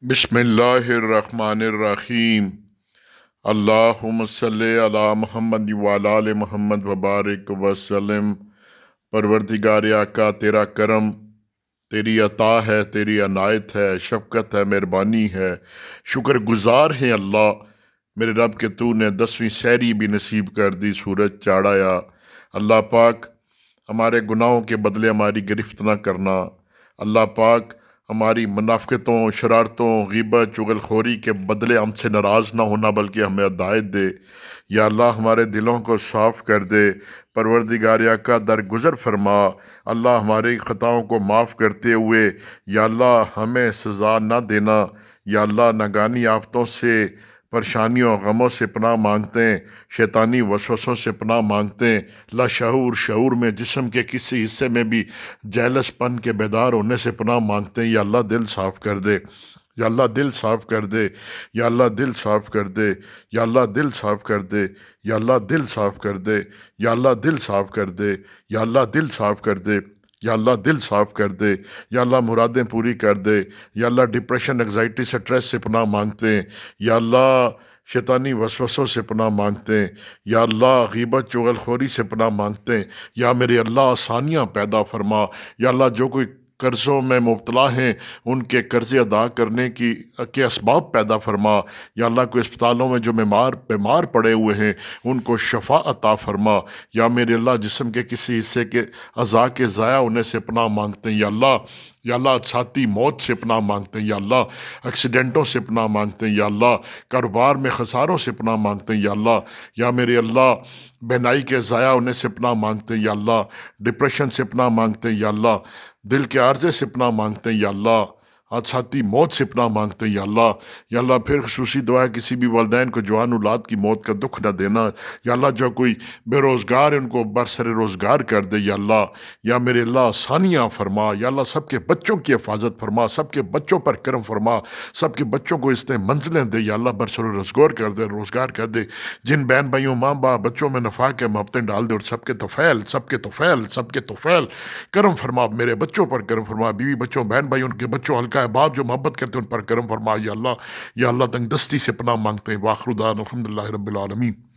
بسم اللہ الرحمن الرحیم۔ اللہم صلی علی محمد وعلی آل محمد وبارک وسلم۔ پروردگار آقا، تیرا کرم، تیری عطا ہے، تیری عنایت ہے، شفقت ہے، مہربانی ہے، شکر گزار ہیں اللہ میرے رب کہ تو نے 10ویں سحری بھی نصیب کر دی، سورج چاڑھایا۔ اللہ پاک ہمارے گناہوں کے بدلے ہماری گرفت نہ کرنا۔ اللہ پاک ہماری منافقتوں، شرارتوں، غیبت، چغل خوری کے بدلے ہم سے ناراض نہ ہونا بلکہ ہمیں ہدایت دے۔ یا اللہ ہمارے دلوں کو صاف کر دے۔ پروردگار آقا درگزر فرما۔ اللہ ہماری خطاؤں کو معاف کرتے ہوئے یا اللہ ہمیں سزا نہ دینا۔ یا اللہ ناگہانی آفتوں سے، پریشانیوں غموں سے پناہ مانگتے ہیں، شیطانی وسوسوں سے پناہ مانگتے ہیں، لاشعور شعور میں جسم کے کسی حصے میں بھی جیلس پن کے بیدار ہونے سے پناہ مانگتے ہیں۔ یا اللہ دل صاف کر دے، یا اللہ دل صاف کر دے، یا اللہ دل صاف کر دے، یا اللہ دل صاف کر دے، یا اللہ دل صاف کر دے، یا اللہ دل صاف کر دے، یا اللہ دل صاف کر دے، یا اللہ دل صاف کر دے، یا اللہ مرادیں پوری کر دے۔ یا اللہ ڈپریشن، انگزائٹی، سٹریس سے پناہ مانگتے ہیں۔ یا اللہ شیطانی وسوسوں سے پناہ مانگتے ہیں۔ یا اللہ غیبت چغل خوری سے پناہ مانگتے ہیں۔ یا میرے اللہ آسانیاں پیدا فرما۔ یا اللہ جو کوئی قرضوں میں مبتلا ہیں ان کے قرضے ادا کرنے کے اسباب پیدا فرما۔ یا اللہ کوئی اسپتالوں میں جو بیمار پڑے ہوئے ہیں ان کو شفا عطا فرما۔ یا میرے اللہ جسم کے کسی حصے کے اعضاء کے ضائع ہونے سے پناہ مانگتے ہیں۔ یا اللہ ساتھی موت سے پناہ مانگتے ہیں۔ یا اللہ ایکسیڈنٹوں سے پناہ مانگتے ہیں۔ یا اللہ کاروبار میں خساروں سے پناہ مانگتے ہیں۔ یا میرے اللہ بہنائی کے ضائع ہونے سے پناہ مانگتے ہیں۔ یا اللہ ڈپریشن سے پناہ مانگتے ہیں۔ یا اللہ دل کے عارضے سے پناہ مانگتے ہیں۔ یا اللہ حادثاتی موت سے پناہ مانگتے ہیں۔ یا اللہ پھر خصوصی دعا ہے کسی بھی والدین کو جوان اولاد کی موت کا دکھ نہ دینا۔ یا اللہ جو کوئی بے روزگار ہے ان کو برسر روزگار کر دے۔ یا میرے اللہ آسانیاں فرما۔ یا اللہ سب کے بچوں کی حفاظت فرما، سب کے بچوں پر کرم فرما، سب کے بچوں کو اس نے منزلیں دے۔ یا اللہ برسر روزگار کر دے۔ جن بہن بھائیوں، ماں باپ، بچوں میں نفاق کے محبتیں ڈال دے اور سب کے توفیل کرم فرما۔ میرے بچوں پر کرم فرما، بیوی بچوں، بہن بھائی، ان کے بچوں، حلقہ احباب جو محبت کرتے ہیں ان پر کرم فرما۔ یا اللہ تنگ دستی سے پناہ مانگتے ہیں۔ واخر دعوانا الحمدللہ رب العالمین۔